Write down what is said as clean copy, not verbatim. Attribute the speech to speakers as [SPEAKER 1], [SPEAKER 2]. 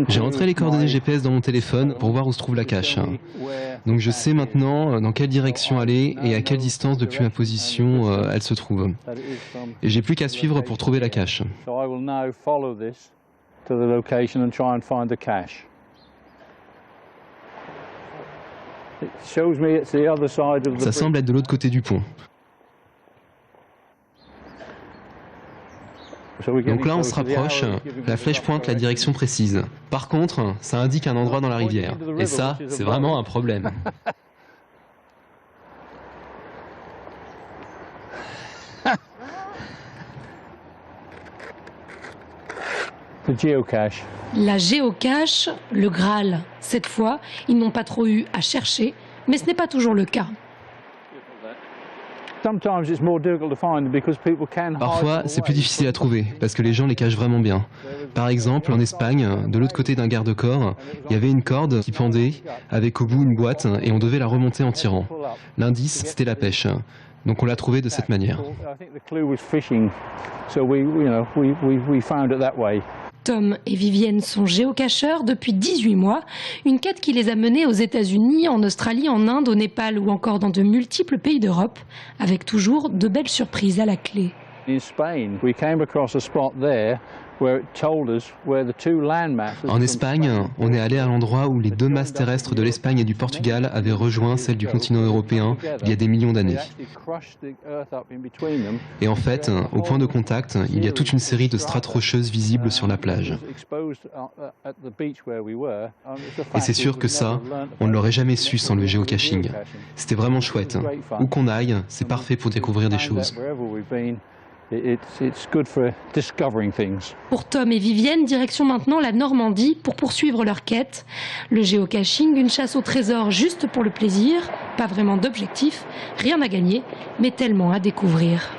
[SPEAKER 1] J'ai rentré les coordonnées GPS dans mon téléphone pour voir où se trouve la cache. Donc je sais maintenant dans quelle direction aller et à quelle distance depuis ma position elle se trouve. Et j'ai plus qu'à suivre pour trouver la cache. Ça semble être de l'autre côté du pont. Donc là on se rapproche, la flèche pointe la direction précise. Par contre, ça indique un endroit dans la rivière. Et ça, c'est vraiment un problème.
[SPEAKER 2] La géocache, le Graal. Cette fois, ils n'ont pas trop eu à chercher, mais ce n'est pas toujours le cas.
[SPEAKER 1] Parfois, c'est plus difficile à trouver, parce que les gens les cachent vraiment bien. Par exemple, en Espagne, de l'autre côté d'un garde-corps, il y avait une corde qui pendait, avec au bout une boîte, et on devait la remonter en tirant. L'indice, c'était la pêche. Donc on l'a trouvé de cette manière.
[SPEAKER 2] Tom et Vivienne sont géocacheurs depuis 18 mois, une quête qui les a menés aux États-Unis, en Australie, en Inde, au Népal ou encore dans de multiples pays d'Europe, avec toujours de belles surprises à la clé.
[SPEAKER 1] En Espagne, on est allé à l'endroit où les deux masses terrestres de l'Espagne et du Portugal avaient rejoint celles du continent européen il y a des millions d'années. Et en fait, au point de contact, il y a toute une série de strates rocheuses visibles sur la plage. Et c'est sûr que ça, on ne l'aurait jamais su sans le géocaching. C'était vraiment chouette. Où qu'on aille, c'est parfait pour découvrir des choses.
[SPEAKER 2] Pour Tom et Vivienne, direction maintenant la Normandie pour poursuivre leur quête. Le géocaching, une chasse au trésor juste pour le plaisir, pas vraiment d'objectif, rien à gagner, mais tellement à découvrir.